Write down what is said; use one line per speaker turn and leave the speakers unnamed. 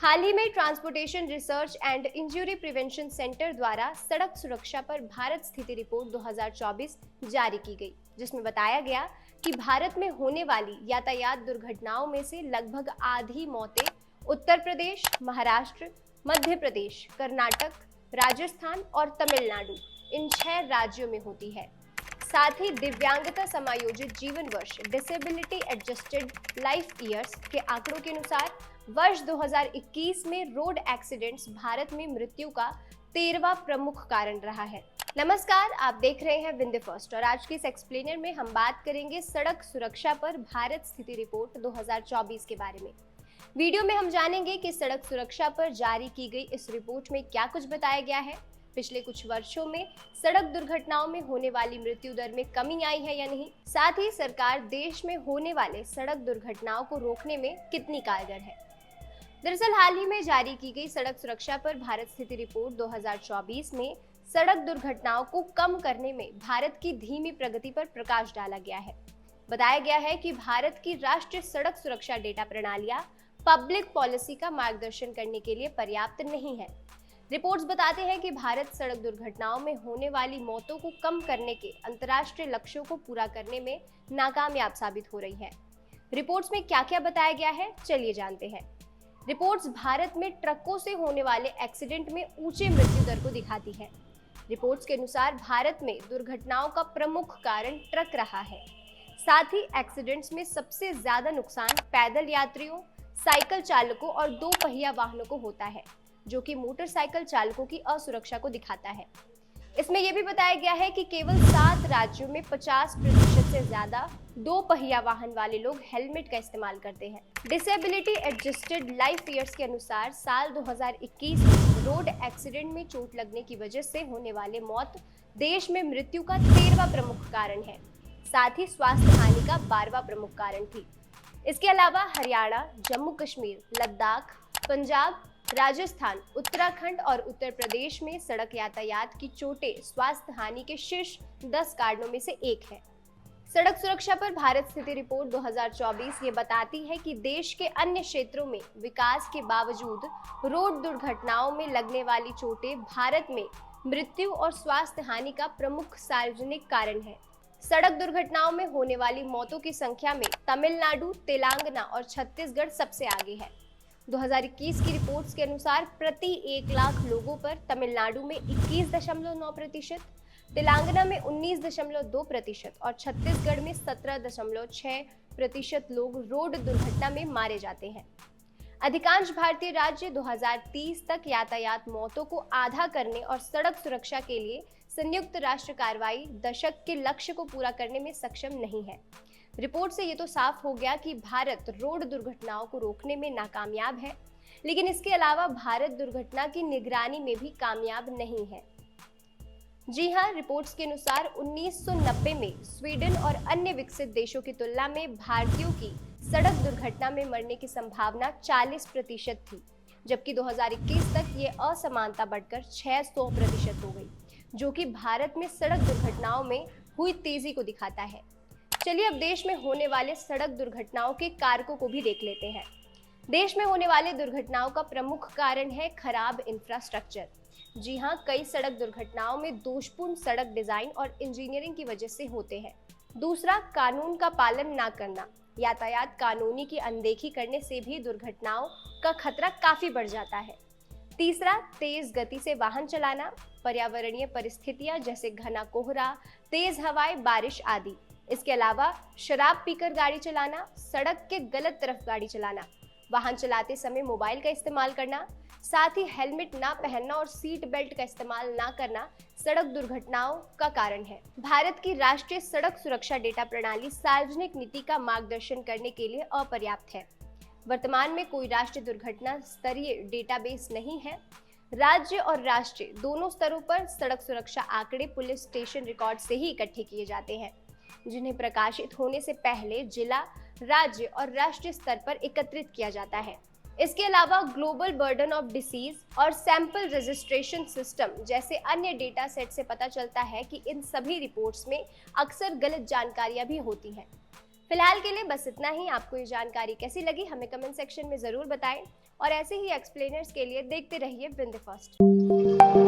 हाल ही में transportation research and injury prevention centre द्वारा सड़क सुरक्षा पर भारत स्थिति रिपोर्ट 2024 जारी की गई, जिसमें बताया गया कि भारत में होने वाली यातायात दुर्घटनाओं में से लगभग आधी मौतें उत्तर प्रदेश, महाराष्ट्र, मध्य प्रदेश, कर्नाटक, राजस्थान और तमिलनाडु इन 6 राज्यों में होती है। साथ ही दिव्यांगता समायोजित जीवन वर्ष डिसेबिलिटी एडजस्टेड लाइफ ईयर्स के आंकड़ों के अनुसार वर्ष 2021 में रोड एक्सीडेंट्स भारत में मृत्यु का 13वां प्रमुख कारण रहा है। नमस्कार, आप देख रहे हैं विंध्य फर्स्ट और आज के इस एक्सप्लेनर में हम बात करेंगे सड़क सुरक्षा पर भारत स्थिति रिपोर्ट 2024 के बारे में। वीडियो में हम जानेंगे कि सड़क सुरक्षा पर जारी की गई इस रिपोर्ट में क्या कुछ बताया गया है, पिछले कुछ वर्षों में सड़क दुर्घटनाओं में होने वाली मृत्यु दर में कमी आई है या नहीं, साथ ही सरकार देश में होने वाले सड़क दुर्घटनाओं को रोकने में कितनी कारगर है। दरअसल हाल ही में जारी की गई सड़क सुरक्षा पर भारत स्थिति रिपोर्ट 2024 में सड़क दुर्घटनाओं को कम करने में भारत की धीमी प्रगति पर प्रकाश डाला गया है। बताया गया है कि भारत की राष्ट्रीय सड़क सुरक्षा डेटा प्रणालियां पब्लिक पॉलिसी का मार्गदर्शन करने के लिए पर्याप्त नहीं है। रिपोर्ट्स बताते हैं कि भारत सड़क दुर्घटनाओं में होने वाली मौतों को कम करने के अंतर्राष्ट्रीय लक्ष्यों को पूरा करने में नाकामयाब साबित हो रही है। रिपोर्ट्स में क्या क्या बताया गया है, चलिए जानते हैं। रिपोर्ट्स भारत में ट्रकों से होने वाले एक्सीडेंट में ऊंचे मृत्यु दर को दिखाती है। रिपोर्ट्स के अनुसार भारत में दुर्घटनाओं का प्रमुख कारण ट्रक रहा है। साथ ही एक्सीडेंट्स में सबसे ज्यादा नुकसान पैदल यात्रियों, साइकिल चालकों और 2 पहिया वाहनों को होता है, जो कि मोटरसाइकिल चालकों की असुरक्षा को दिखाता है। इसमें यह भी बताया गया है कि केवल 7 राज्यों में 50% से ज्यादा 2 पहिया वाहन वाले लोग हेलमेट का इस्तेमाल करते हैं। डिसेबिलिटी एडजस्टेड लाइफ ईयर्स के अनुसार साल 2021 में रोड एक्सीडेंट में चोट लगने की वजह से होने वाले मौत देश में मृत्यु का 13वां प्रमुख कारण है। साथ ही स्वास्थ्य हानि का 12वां प्रमुख कारण थी। इसके अलावा हरियाणा, जम्मू कश्मीर, लद्दाख, पंजाब, राजस्थान, उत्तराखंड और उत्तर प्रदेश में सड़क यातायात की चोटें स्वास्थ्य हानि के शीर्ष 10 कारणों में से एक है। सड़क सुरक्षा पर भारत स्थिति रिपोर्ट 2024 ये बताती है कि देश के अन्य क्षेत्रों में विकास के बावजूद रोड दुर्घटनाओं में लगने वाली चोटें भारत में मृत्यु और स्वास्थ्य हानि का प्रमुख सार्वजनिक कारण है। सड़क दुर्घटनाओं में होने वाली मौतों की संख्या में तमिलनाडु, तेलंगाना और छत्तीसगढ़ सबसे आगे है। 2021 की रिपोर्ट्स के अनुसार प्रति 1 लाख लोगों पर तमिलनाडु में 21.9%, तेलंगाना में 19.2% और छत्तीसगढ़ में 17.6% लोग रोड दुर्घटना में मारे जाते हैं। अधिकांश भारतीय राज्य 2030 तक यातायात मौतों को आधा करने और सड़क सुरक्षा के लिए संयुक्त राष्ट्र कार्रवाई दशक के लक्ष्य को पूरा करने में सक्षम नहीं है। रिपोर्ट से ये तो साफ हो गया कि भारत रोड दुर्घटनाओं को रोकने में नाकामयाब है, लेकिन इसके अलावा भारत दुर्घटना की निगरानी में भी कामयाब नहीं है। जी हाँ, रिपोर्ट्स के अनुसार 1990 में स्वीडन और अन्य विकसित देशों की तुलना में भारतीयों की सड़क दुर्घटना में मरने की संभावना 40% थी, जबकि 2021 तक ये असमानता बढ़कर 600% हो गई, जो कि भारत में सड़क दुर्घटनाओं में हुई तेजी को दिखाता है। चलिए अब देश में होने वाले सड़क दुर्घटनाओं के कारकों को भी देख लेते हैं। देश में होने वाले दुर्घटनाओं का प्रमुख कारण है खराब इंफ्रास्ट्रक्चर। जी हाँ, कई सड़क दुर्घटनाओं में दोषपूर्ण सड़क डिजाइन और इंजीनियरिंग की वजह से होते हैं। दूसरा, कानून का पालन न करना। यातायात कानूनी की अनदेखी करने से भी दुर्घटनाओं का खतरा काफी बढ़ जाता है। तीसरा, तेज गति से वाहन चलाना, पर्यावरणीय परिस्थितियां जैसे घना कोहरा, तेज हवाएं, बारिश आदि। इसके अलावा शराब पीकर गाड़ी चलाना, सड़क के गलत तरफ गाड़ी चलाना, वाहन चलाते समय मोबाइल का इस्तेमाल करना, साथ ही हेलमेट ना पहनना और सीट बेल्ट का इस्तेमाल ना करना सड़क दुर्घटनाओं का कारण है। भारत की राष्ट्रीय सड़क सुरक्षा डेटा प्रणाली सार्वजनिक नीति का मार्गदर्शन करने के लिए अपर्याप्त है। वर्तमान में कोई राष्ट्रीय दुर्घटना स्तरीय डेटाबेस नहीं है। राज्य और राष्ट्रीय दोनों स्तरों पर सड़क सुरक्षा आंकड़े पुलिस स्टेशन रिकॉर्ड से ही इकट्ठे किए जाते हैं, जिन्हें प्रकाशित होने से पहले जिला, राज्य और राष्ट्रीय स्तर पर एकत्रित किया जाता है। इसके अलावा ग्लोबल बर्डन ऑफ डिसीज और सैंपल रजिस्ट्रेशन सिस्टम जैसे अन्य डेटा सेट से पता चलता है कि इन सभी रिपोर्ट्स में अक्सर गलत जानकारियां भी होती हैं। फिलहाल के लिए बस इतना ही। आपको ये जानकारी कैसी लगी हमें कमेंट सेक्शन में जरूर बताएं और ऐसे ही एक्सप्लेनर्स के लिए देखते रहिए विन द फर्स्ट।